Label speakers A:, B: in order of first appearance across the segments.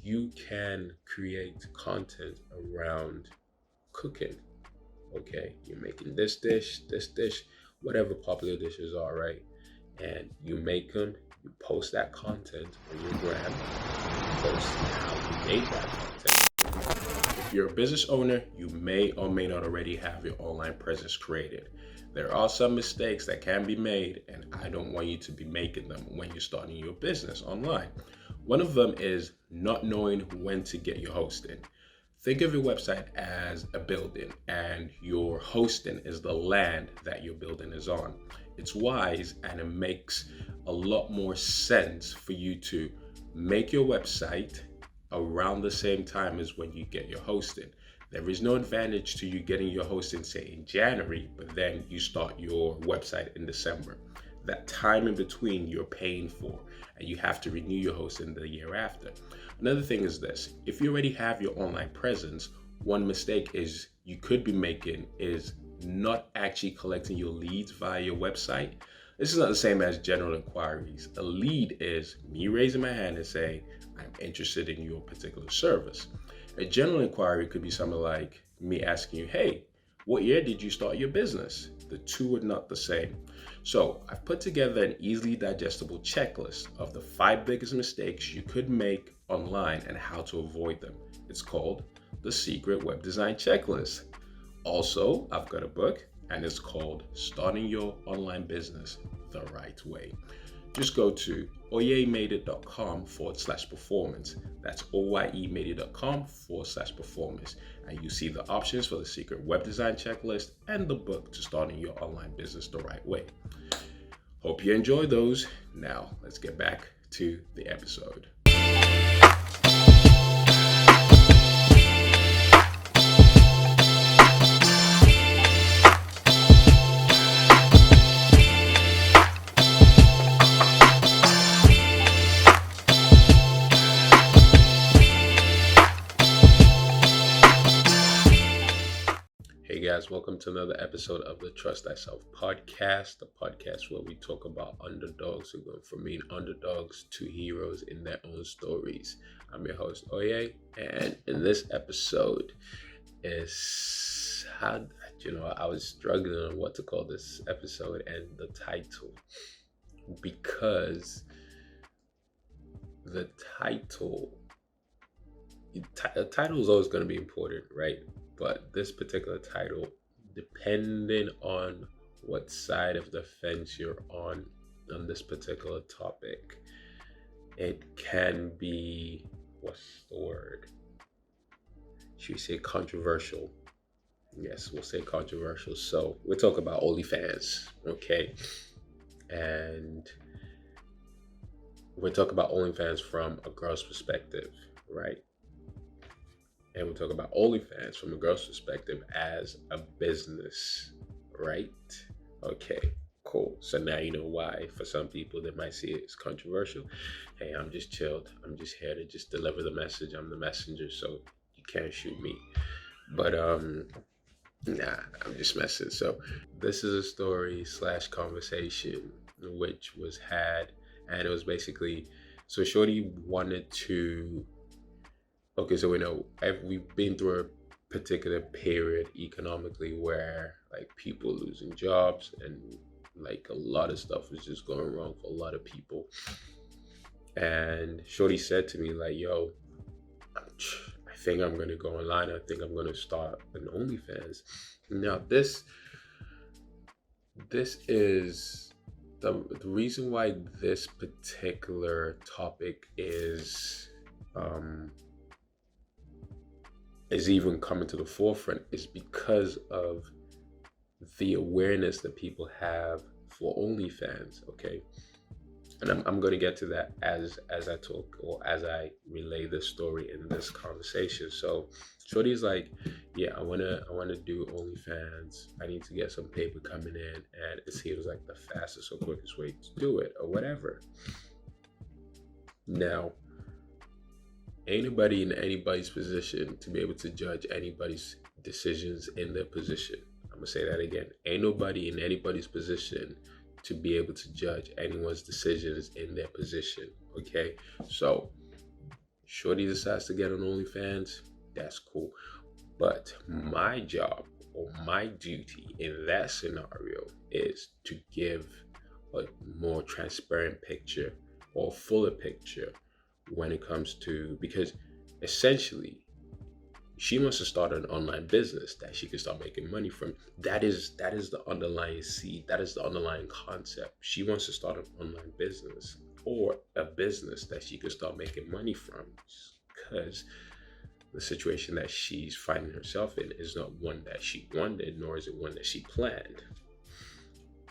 A: you can create content around cooking. Okay, you're making this dish, whatever popular dishes are, right? And you make them, you post that content on your gram, post how you made that content. If you're a business owner, you may or may not already have your online presence created. There are some mistakes that can be made, and I don't want you to be making them when you're starting your business online. One of them is not knowing when to get your hosting. Think of your website as a building, and your hosting is the land that your building is on. It's wise and it makes a lot more sense for you to make your website around the same time as when you get your hosting. There is no advantage to you getting your hosting, say, in January, but then you start your website in December. That time in between you're paying for, and you have to renew your hosting the year after. Another thing is this: if you already have your online presence, one mistake is you could be making is not actually collecting your leads via your website. This is not the same as general inquiries. A lead is me raising my hand and saying, I'm interested in your particular service. A general inquiry could be something like me asking you, hey, what year did you start your business? The two are not the same. So I've put together an easily digestible checklist of the 5 biggest mistakes you could make online and how to avoid them. It's called the Secret Web Design Checklist. Also, I've got a book and it's called Starting Your Online Business the Right Way. Just go to oyemade.com/performance. That's oyemade.com/performance. And you see the options for the Secret Web Design Checklist and the book to starting your online business the right way. Hope you enjoy those. Now, let's get back to the episode. Hey guys, welcome to another episode of the Trust Thyself podcast, the podcast where we talk about underdogs who go from being underdogs to heroes in their own stories. I'm your host, Oye, and in this episode is how, I was struggling on what to call this episode and the title, because the title is always going to be important, right? But this particular title, depending on what side of the fence you're on this particular topic, it can be, what's the word? Should we say controversial? Yes, we'll say controversial. So we'll talk about OnlyFans, okay? And we'll talk about OnlyFans from a girl's perspective, right? And we'll talk about OnlyFans from a girl's perspective as a business, right? Okay, cool. So now you know why for some people they might see it as controversial. Hey, I'm just chilled. I'm just here to just deliver the message. I'm the messenger, so you can't shoot me. But nah, I'm just messing. So this is a story / conversation which was had, and it was basically, so Shorty wanted to. Okay, so we know we've been through a particular period economically where like people losing jobs and like a lot of stuff was just going wrong for a lot of people. And Shorty said to me like, yo, I think I'm going to go online. I think I'm going to start an OnlyFans. Now this is the reason why this particular topic is even coming to the forefront is because of the awareness that people have for OnlyFans, okay? And I'm going to get to that as I talk or as I relay this story in this conversation. So Shorty's like, yeah, I wanna do OnlyFans. I need to get some paper coming in, and it seems like the fastest or quickest way to do it or whatever. Now, ain't nobody in anybody's position to be able to judge anybody's decisions in their position. I'm gonna say that again. Ain't nobody in anybody's position to be able to judge anyone's decisions in their position. Okay, so Shorty decides to get on OnlyFans, that's cool. But my job or my duty in that scenario is to give a more transparent picture or fuller picture when it comes to, because essentially she wants to start an online business that she can start making money from. That is the underlying seed. That is the underlying concept. She wants to start an online business or a business that she can start making money from, because the situation that she's finding herself in is not one that she wanted, nor is it one that she planned.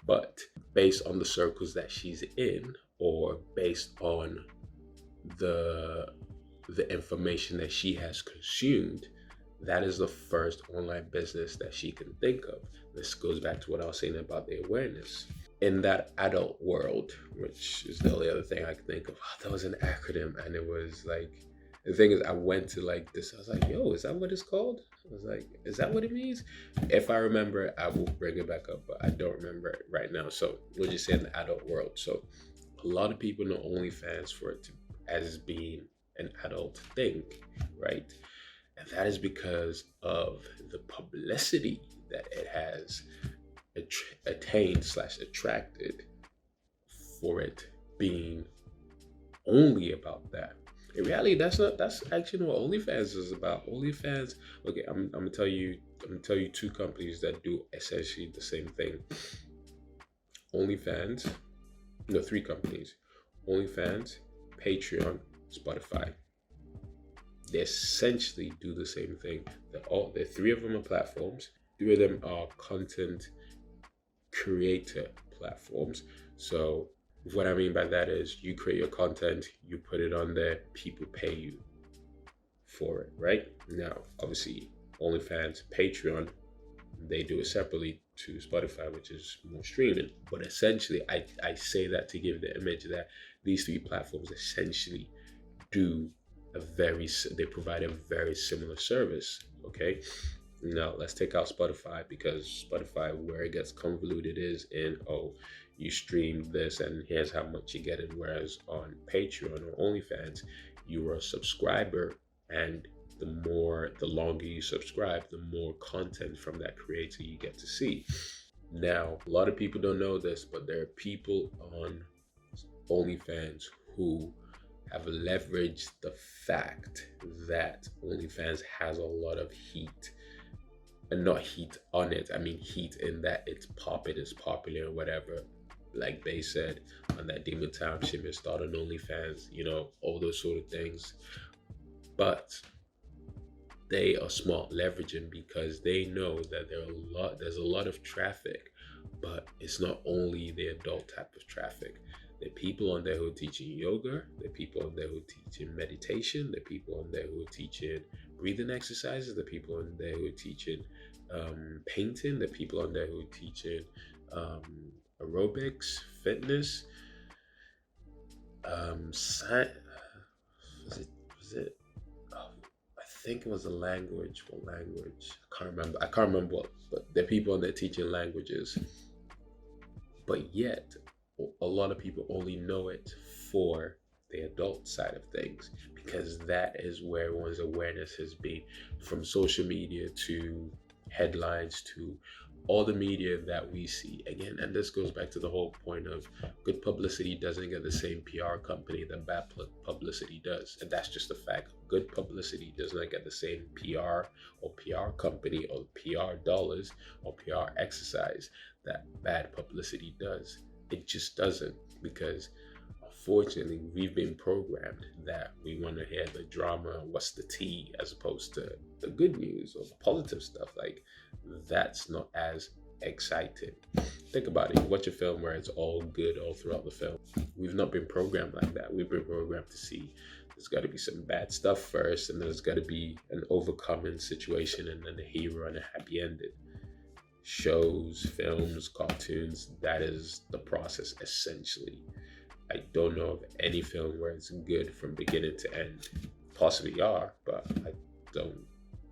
A: But based on the circles that she's in, or based on the the information that she has consumed, that is the first online business that she can think of. This goes back to what I was saying about the awareness. In that adult world, which is the only other thing I could think of, that was an acronym, and it was like, the thing is, I went to like this, I was like, yo, is that what it's called? I was like, is that what it means? If I remember it, I will bring it back up, but I don't remember it right now. So we'll just say in the adult world. So a lot of people know OnlyFans for it to, as being an adult thing, right? And that is because of the publicity that it has attained slash attracted, for it being only about that. In reality, that's actually what OnlyFans is about. OnlyFans, okay, I'm gonna tell you, two companies that do essentially the same thing. OnlyFans, no, three companies: OnlyFans, Patreon, Spotify. They essentially do the same thing. The three of them are platforms. Three of them are content creator platforms. So what I mean by that is, you create your content, you put it on there, people pay you for it, right? Now, obviously, OnlyFans, Patreon, they do it separately to Spotify, which is more streaming. But essentially, I say that to give the image that these three platforms essentially do they provide a very similar service. Okay, now let's take out Spotify, because Spotify, where it gets convoluted is in, oh, you stream this and here's how much you're getting, whereas on Patreon or OnlyFans, you are a subscriber, and the longer you subscribe, the more content from that creator you get to see. Now, a lot of people don't know this, but there are people on OnlyFans who have leveraged the fact that OnlyFans has a lot of heat, and not heat on it. I mean heat in that it's popping, it's popular, or whatever. Like they said on that Demon Town shipment, start on OnlyFans, all those sort of things. But they are smart leveraging, because they know that there's a lot of traffic, but it's not only the adult type of traffic. There are people on there who are teaching yoga. There are people on there who are teaching meditation. There are people on there who are teaching breathing exercises. There are people on there who are teaching painting. There are people on there who are teaching aerobics, fitness, science. Was it? Oh, I think it was a language. What language? I can't remember what. But there are people on there teaching languages. But yet, a lot of people only know it for the adult side of things, because that is where everyone's awareness has been, from social media to headlines to all the media that we see. Again, and this goes back to the whole point of, good publicity doesn't get the same PR company that bad publicity does. And that's just a fact. Good publicity does not get the same PR or PR company or PR dollars or PR exercise that bad publicity does. It just doesn't, because unfortunately we've been programmed that we want to hear the drama, what's the tea, as opposed to the good news or the positive stuff. Like, that's not as exciting. Think about it. You watch a film where it's all good all throughout the film. We've not been programmed like that. We've been programmed to see there's got to be some bad stuff first, and there's got to be an overcoming situation, and then the hero and a happy ending. Shows, films, cartoons, that is the process essentially. I don't know of any film where it's good from beginning to end. Possibly are, but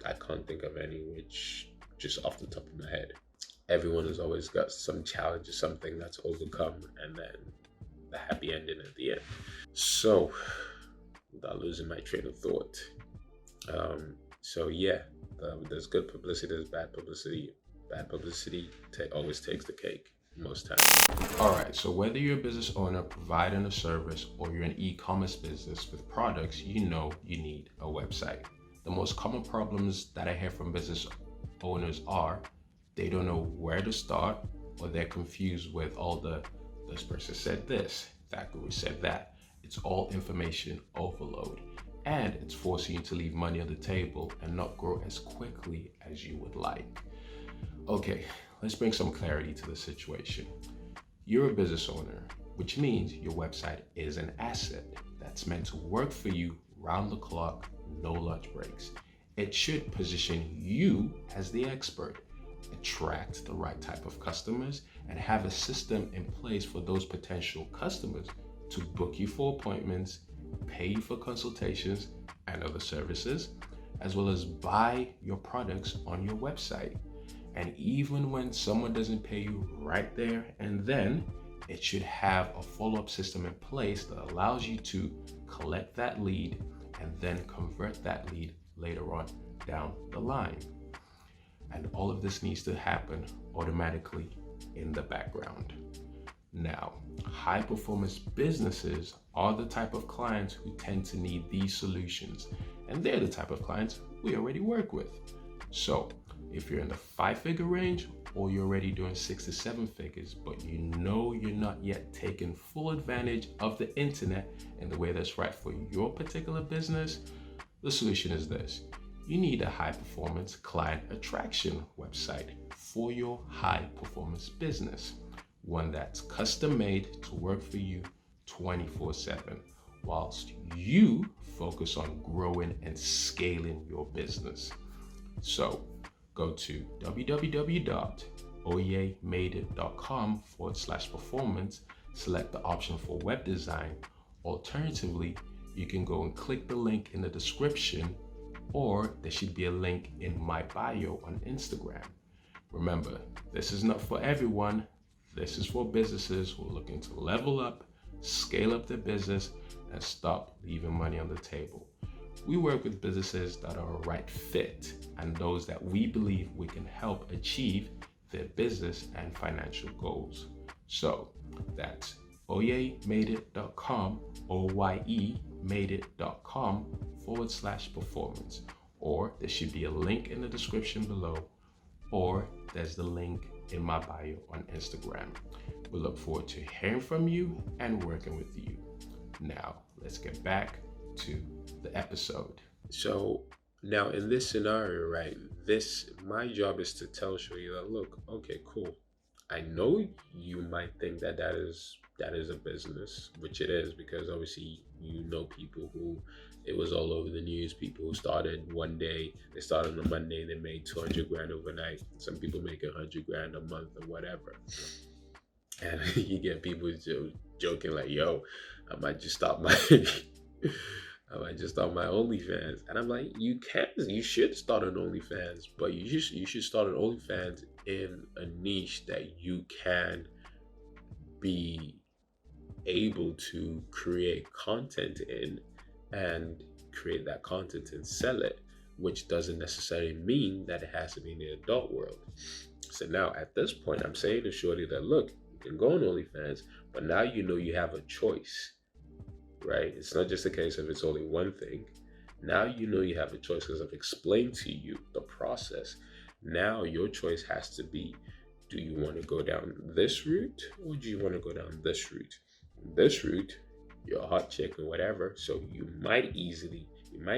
A: I can't think of any, which just off the top of my head. Everyone has always got some challenge or something that's overcome, and then the happy ending at the end. So without losing my train of thought. So yeah, there's good publicity, there's bad publicity. Bad publicity always takes the cake most times. All right, so whether you're a business owner providing a service or you're an e-commerce business with products, you know you need a website. The most common problems that I hear from business owners are they don't know where to start, or they're confused with all this person said this, that guru said that. It's all information overload, and it's forcing you to leave money on the table and not grow as quickly as you would like. Okay, let's bring some clarity to the situation. You're a business owner, which means your website is an asset that's meant to work for you round the clock, no lunch breaks. It should position you as the expert, attract the right type of customers, and have a system in place for those potential customers to book you for appointments, pay you for consultations and other services, as well as buy your products on your website. And even when someone doesn't pay you right there and then, it should have a follow-up system in place that allows you to collect that lead and then convert that lead later on down the line. And all of this needs to happen automatically in the background. Now, high performance businesses are the type of clients who tend to need these solutions, and they're the type of clients we already work with. So if you're in the 5-figure range, or you're already doing 6 to 7 figures, but you know you're not yet taking full advantage of the internet in the way that's right for your particular business, the solution is this. You need a high performance client attraction website for your high performance business. One that's custom made to work for you 24/7, whilst you focus on growing and scaling your business. So go to www.oyemadeit.com/performance, select the option for web design. Alternatively, you can go and click the link in the description, or there should be a link in my bio on Instagram. Remember, this is not for everyone. This is for businesses who are looking to level up, scale up their business, and stop leaving money on the table. We work with businesses that are a right fit and those that we believe we can help achieve their business and financial goals. So that's oyemadeit.com, oyemadeit.com/performance, or there should be a link in the description below, or there's the link in my bio on Instagram. We look forward to hearing from you and working with you. Now, let's get back to the episode. So now in this scenario, right, my job is to tell you that, look, okay, cool. I know you might think that is a business, which it is, because obviously you know people who it was all over the news, people who started one day, they started on a Monday, they made 200 grand overnight. Some people make 100 grand a month or whatever. And you get people joking like, yo, I might just stop my OnlyFans. And I'm like, you should start an OnlyFans, but you should start an OnlyFans in a niche that you can be able to create content in, and create that content and sell it, which doesn't necessarily mean that it has to be in the adult world. So now at this point, I'm saying to Shorty that, look, you can go on OnlyFans, but now you know you have a choice, right? It's not just a case of it's only one thing. Now you know you have a choice because I've explained to you the process. Now your choice has to be, do you want to go down this route, or do you want to go down this route? This route, you're a hot chick or whatever, so you might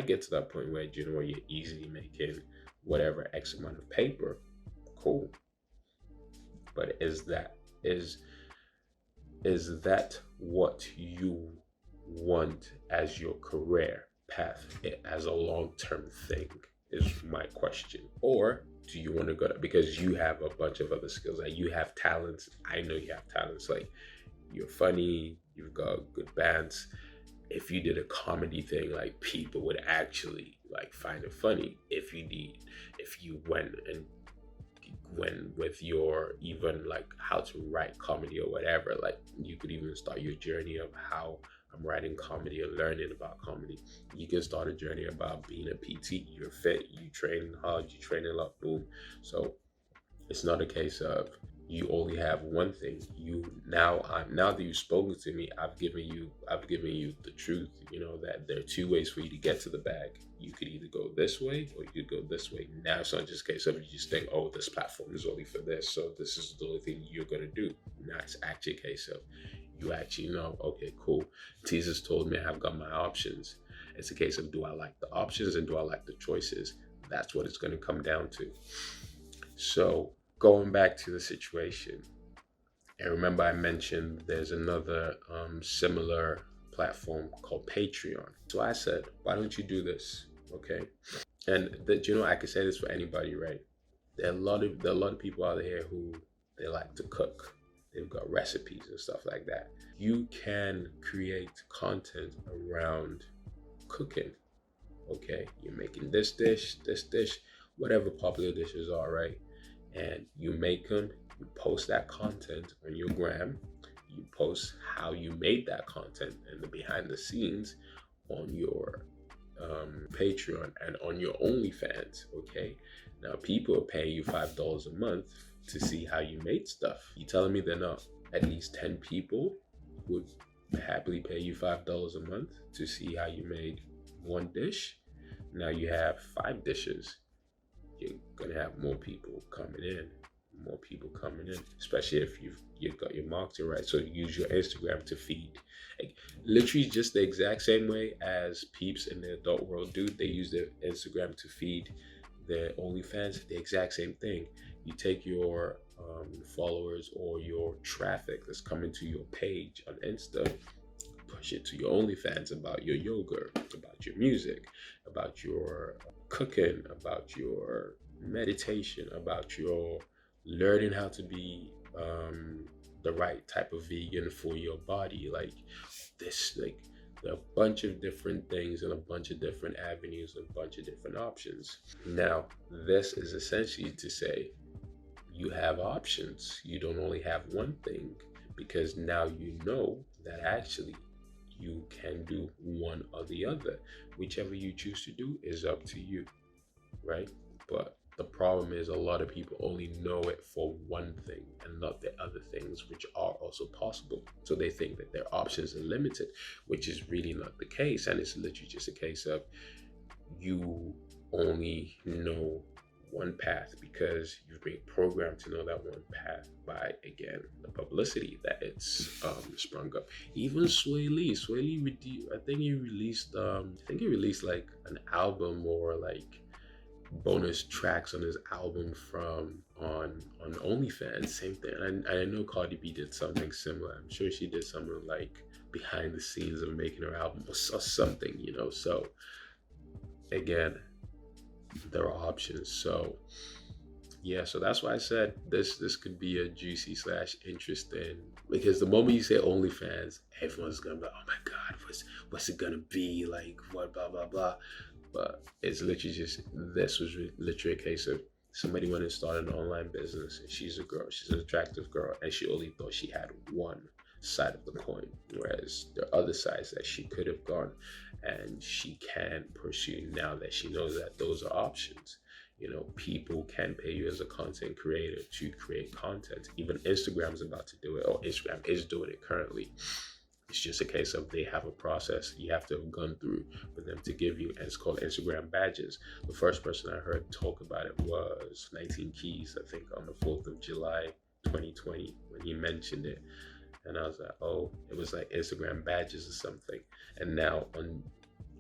A: get to that point where, you know, you're easily making whatever X amount of paper. Cool. But is that what you want as your career path, as a long-term thing, is my question. Or do you want to go to, because you have a bunch of other skills, like you have talents. I know you have talents, like you're funny, you've got good bands. If you did a comedy thing, like people would actually like find it funny. If you went with your, even like how to write comedy or whatever, like you could even start your journey of how I'm writing comedy or learning about comedy. You can start a journey about being a PT. You're fit, you training hard, you training a lot, boom. So it's not a case of you only have one thing. Now that you've spoken to me, I've given you the truth. You know that there are two ways for you to get to the bag. You could either go this way or you could go this way. Now it's not just a case of you just think, oh, this platform is only for this, so this is the only thing you're gonna do. Now it's actually a case of you actually know, okay, cool. Teasers told me I've got my options. It's a case of, do I like the options and do I like the choices? That's what it's gonna come down to. So going back to the situation, and remember I mentioned there's another similar platform called Patreon. So I said, why don't you do this? Okay. And that, you know, I could say this for anybody, right? There are a lot of people out here who they like to cook. They've got recipes and stuff like that. You can create content around cooking. Okay. You're making this dish, whatever popular dishes are, right? And you make them, you post that content on your gram, you post how you made that content and the behind the scenes on your Patreon and on your OnlyFans. Okay, now people are paying you $5 a month to see how you made stuff. You telling me they're not at least 10 people would happily pay you $5 a month to see how you made one dish? Now you have 5 dishes. You're gonna have more people coming in, especially if you've got your marketing right. So use your Instagram to feed. Like, literally just the exact same way as peeps in the adult world do. They use their Instagram to feed their OnlyFans. The exact same thing. You take your followers or your traffic that's coming to your page on Insta, push it to your OnlyFans about your yoga, about your music, about your cooking, about your meditation, about your learning how to be the right type of vegan for your body. Like this, like there are a bunch of different things and a bunch of different avenues, a bunch of different options. Now, this is essentially to say you have options. You don't only have one thing, because now you know that actually you can do one or the other. Whichever you choose to do is up to you, right? But the problem is a lot of people only know it for one thing and not the other things, which are also possible. So they think that their options are limited, which is really not the case. And it's literally just a case of you only know one path because you've been programmed to know that one path by, again, the publicity that it's sprung up. Even Sway Lee, I think he released like an album or like bonus tracks on his album from on OnlyFans. Same thing. And I know Cardi B did something similar. I'm sure she did something like behind the scenes of making her album or something, you know. So again, there are options. So yeah, so that's why I said this could be a juicy / interesting, because the moment you say OnlyFans, everyone's gonna be like, oh my god, what's it gonna be like, what, blah blah blah. But it's literally just, this was literally a case of somebody went and started an online business, and she's an attractive girl, and she only thought she had one side of the coin, whereas there are other sides that she could have gone and she can pursue now that she knows that those are options. You know, people can pay you as a content creator to create content. Even Instagram's about to do it, or Instagram is doing it currently. It's just a case of they have a process you have to have gone through for them to give you, and it's called Instagram badges. The first person I heard talk about it was 19 Keys, I think on the 4th of July 2020 when he mentioned it. And I was like, oh, it was like Instagram badges or something. And now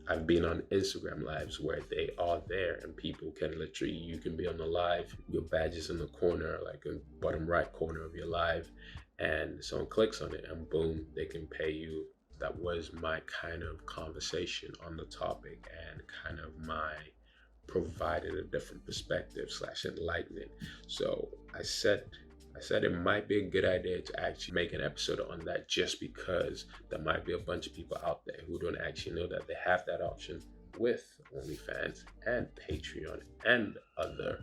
A: I've been on Instagram lives where they are there, and people can literally, you can be on the live, your badge is in the corner, like in bottom right corner of your live, and someone clicks on it and boom, they can pay you. That was my kind of conversation on the topic, and kind of my provided a different perspective / enlightenment. So I said it might be a good idea to actually make an episode on that, just because there might be a bunch of people out there who don't actually know that they have that option with OnlyFans and Patreon and other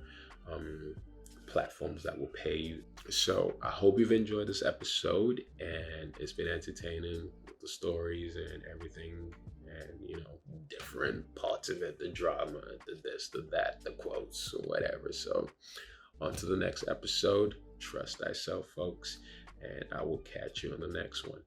A: platforms that will pay you. So I hope you've enjoyed this episode, and it's been entertaining with the stories and everything, and different parts of it, the drama, the this, the that, the quotes, or whatever. So on to the next episode. Trust thyself, folks, and I will catch you on the next one.